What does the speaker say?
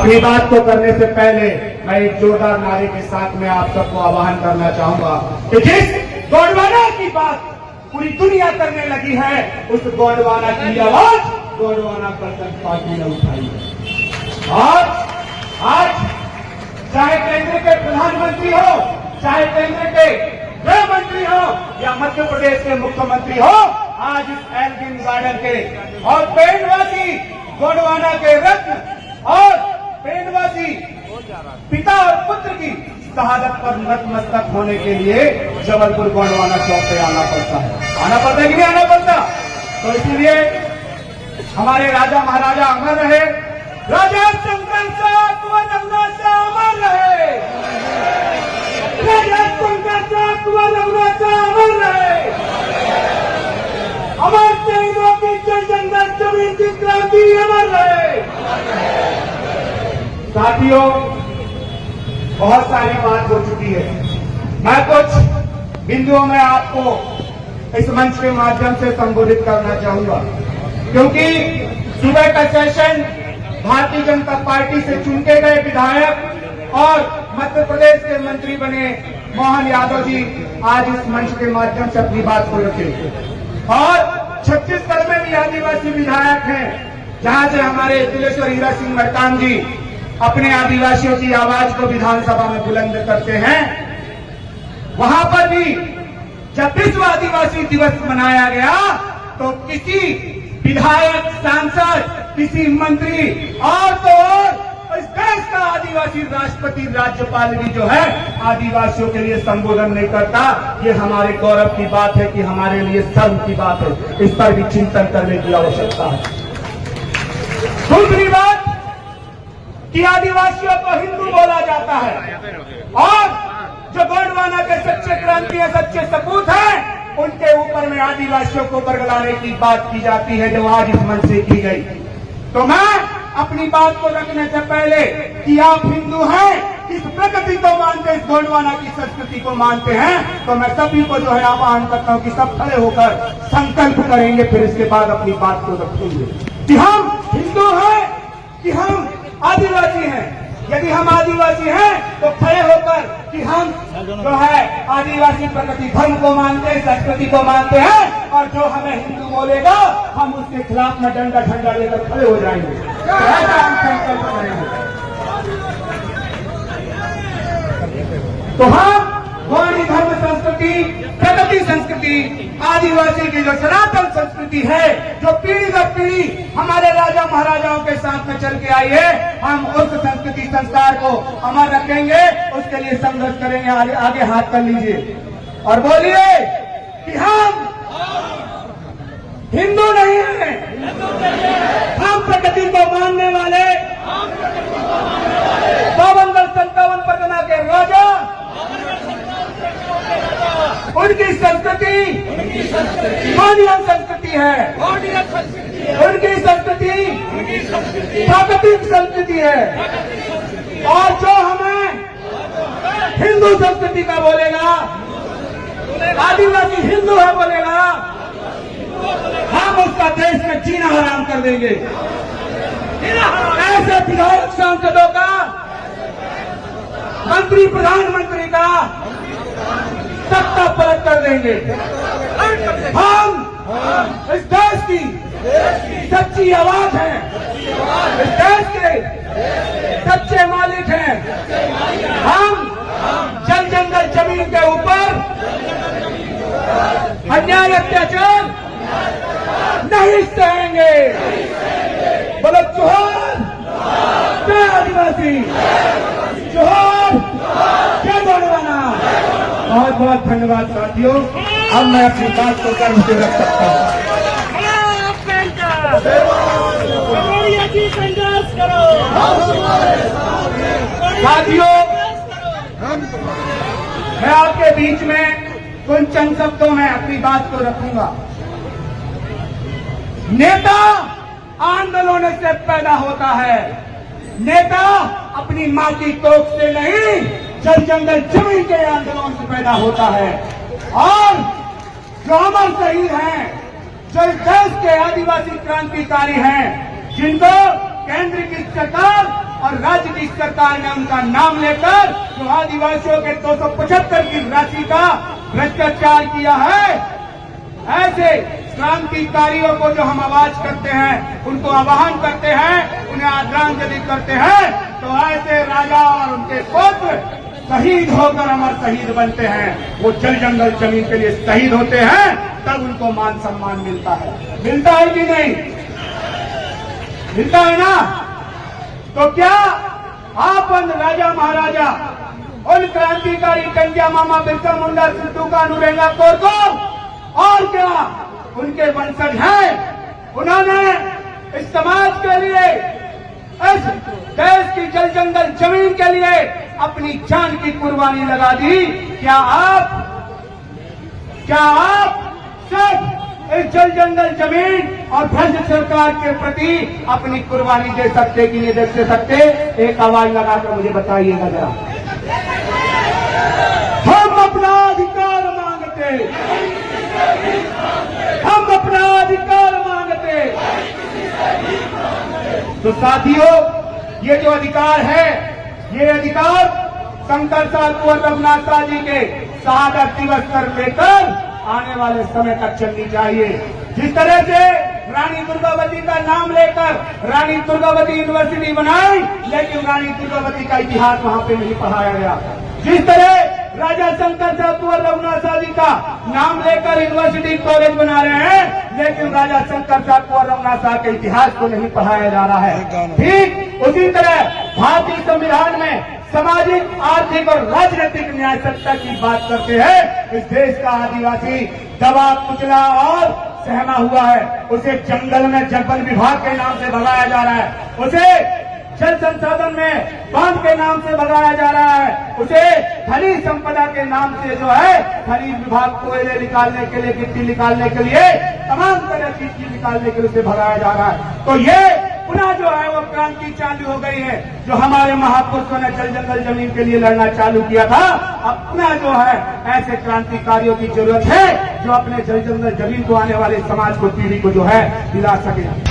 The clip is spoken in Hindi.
अपनी बात को करने से पहले मैं एक जोरदार नारे के साथ में आप सबको आह्वान करना चाहूंगा कि जिस गोंडवाना की बात पूरी दुनिया करने लगी है, उस गोंडवाना की आवाज गोंडवाना कर्तव्य पार्टी ने उठाई है। और आज चाहे केंद्र के प्रधानमंत्री हो, चाहे केंद्र के गृह मंत्री हो या मध्य प्रदेश के मुख्यमंत्री हो, आज इस एल्गिन गार्डन के और पेंडवासी गोंडवाना के रत्न और पेंडवासी पिता और पुत्र की शहादत पर नतमस्तक होने के लिए जबलपुर गोंडवाना चौक पे आना पड़ता है। आना पड़ता है कि नहीं आना पड़ता? तो इसीलिए हमारे राजा महाराजा अमर रहे, राजा शंकर शाह कुंवर रघुनाथ शाह अमर रहे, राजा शंकर शाह कुंवर रघुनाथ शाह अमर रहे, अमर शहीदों की जय जंगल जमीन की क्रांति अमर रहे। साथियों, बहुत सारी बात हो चुकी है। मैं कुछ बिंदुओं में आपको इस मंच के माध्यम से संबोधित करना चाहूंगा, क्योंकि सुबह का सेशन भारतीय जनता पार्टी से चुनके गए विधायक और मध्य प्रदेश के मंत्री बने मोहन यादव जी आज इस मंच के माध्यम से अपनी बात को रखे। और छत्तीसगढ़ में भी आदिवासी विधायक हैं, जहां से हमारे तिलेश्वर हीरा सिंह मरकाम जी अपने आदिवासियों की आवाज को विधानसभा में बुलंद करते हैं। वहां पर भी जब विश्व आदिवासी दिवस मनाया गया तो किसी विधायक, सांसद, किसी मंत्री और तो और इस देश का आदिवासी राष्ट्रपति, राज्यपाल भी जो है आदिवासियों के लिए संबोधन नहीं करता। ये हमारे गौरव की बात है कि हमारे लिए सर्व की बात है। इस पर भी चिंतन करने की आवश्यकता है। दूसरी बात कि आदिवासियों को हिंदू बोला जाता है और जो गोंडवाना के सच्चे क्रांति है, सच्चे सपूत हैं, उनके ऊपर में आदिवासियों को बरगलाने की बात की जाती है, जो आज इस मंच से की गई। तो मैं अपनी बात को रखने से पहले कि आप हिंदू हैं, इस प्रकृति को मानते, इस गोंडवाना की संस्कृति को मानते हैं, तो मैं सभी को जो है आह्वान करता हूं कि सब खड़े होकर संकल्प करेंगे, फिर इसके बाद अपनी बात को रखेंगे कि हम हिंदू हैं कि हम आदिवासी हैं। यदि हम आदिवासी हैं तो खड़े होकर कि हम जो है आदिवासी प्रकृति धर्म को मानते हैं, संस्कृति को मानते हैं, और जो हमें हिंदू बोलेगा हम उसके खिलाफ में डंडा ठंडा लेकर खड़े हो जाएंगे। ऐसा हम संकल्प करेंगे। तो हम गौड़ी धर्म संस्कृति, प्रगति संस्कृति, आदिवासी की जो सनातन संस्कृति है, जो पीढ़ी दर पीढ़ी हमारे राजा महाराजाओं के साथ में चल के आई है, हम उस संस्कृति संस्कार को अमर रखेंगे। उसके लिए संघर्ष करेंगे। आगे हाथ कर लीजिए और बोलिए कि हम हिंदू नहीं हैं, हम प्रकृति को मानने वाले 52-57 परगना के राजा, उनकी संस्कृति गोंडियन संस्कृति है, उनकी संस्कृति प्राकृतिक संस्कृति है। और जो हमें हिंदू संस्कृति का बोलेगा, आदिवासी हिंदू है बोलेगा, हम उसका देश में जीना हराम कर देंगे। ऐसे विधायक सांसदों का, मंत्री प्रधानमंत्री का सत्ता पलट कर देंगे। हम इस देश की सच्ची आवाज हैं, इस देश के सच्चे मालिक हैं। हम जल जंगल जमीन के ऊपर अन्याय अत्याचार नहीं सहेंगे। बोलो जोहार जय आदिवासी, जोहार जय गोंडवाना। बहुत बहुत धन्यवाद साथियों। अब मैं अपनी बात को कर्म से रख सकता हूँ। साथियों, मैं आपके बीच में कुछ चंद शब्दों में अपनी बात को रखूंगा। नेता आंदोलन से पैदा होता है, नेता अपनी माँ की कोख से नहीं, जल जंगल जमीन के आंदोलन से पैदा होता है। और जो अमर शहीद हैं, जो देश के आदिवासी क्रांतिकारी हैं, जिनको केंद्र की सरकार और राज्य की सरकार ने उनका नाम लेकर जो आदिवासियों के 275 की राशि का भ्रष्टाचार किया है, ऐसे क्रांतिकारियों को जो हम आवाज करते हैं, उनको आह्वान करते हैं, उन्हें आदरांजलि करते हैं, तो ऐसे राजा और उनके पुत्र शहीद होकर अमर शहीद बनते हैं। वो जल जंगल जमीन के लिए शहीद होते हैं, तब उनको मान सम्मान मिलता है। मिलता है कि नहीं? मिलता है ना? तो क्या आप राजा महाराजा उन क्रांतिकारी कंजिया मामा बिरसा मुंडा, सिद्धू कानू, रेंगा कोर को और क्या उनके वंशज हैं? उन्होंने इस समाज के लिए, इस देश की जल जंगल जमीन के लिए अपनी जान की कुर्बानी लगा दी। क्या आप सिर्फ इस जल जंगल जमीन और भ्रष्ट सरकार के प्रति अपनी कुर्बानी दे सकते कि नहीं दे सकते? एक आवाज लगाकर मुझे बताइएगा जरा। हम अपना अधिकार मांगते, हम अपना अधिकार मांगते। तो साथियों, ये जो अधिकार है, ये अधिकार शंकर साहब कुंवर रघुनाथ शाह जी के शहादत दिवस पर लेकर आने वाले समय तक चलनी चाहिए। जिस तरह से रानी दुर्गावती का नाम लेकर रानी दुर्गावती यूनिवर्सिटी बनाई, लेकिन रानी दुर्गावती का इतिहास वहां पे नहीं पढ़ाया गया। जिस तरह राजा शंकर साहब कुंवर रघुनाथ शाह जी का नाम लेकर यूनिवर्सिटी कॉलेज बना रहे हैं, लेकिन राजा शंकर साहब कुंवर रघुनाथ शाह के इतिहास को नहीं पढ़ाया जा रहा है। ठीक उसी तरह भारतीय संविधान में सामाजिक, आर्थिक और राजनीतिक न्याय सत्ता की बात करते हैं। इस देश का आदिवासी दबा, कुचला और सहमा हुआ है। उसे जंगल में जंगल विभाग के नाम से भगाया जा रहा है, उसे जल संसाधन में बांध के नाम से भगाया जा रहा है, उसे खनिज संपदा के नाम से जो है खनिज विभाग कोयले निकालने के लिए, गिट्टी निकालने के लिए, तमाम तरह की चीज निकालने के लिए उसे भगाया जा रहा है। तो ये पुनः जो है वो क्रांति चालू हो गई है। जो हमारे महापुरुषों ने जल जंगल जमीन के लिए लड़ना चालू किया था, अब पुनः जो है ऐसे क्रांतिकारियों की जरूरत है जो अपने जल जंगल जमीन को आने वाले समाज को, पीढ़ी को जो है दिला सके।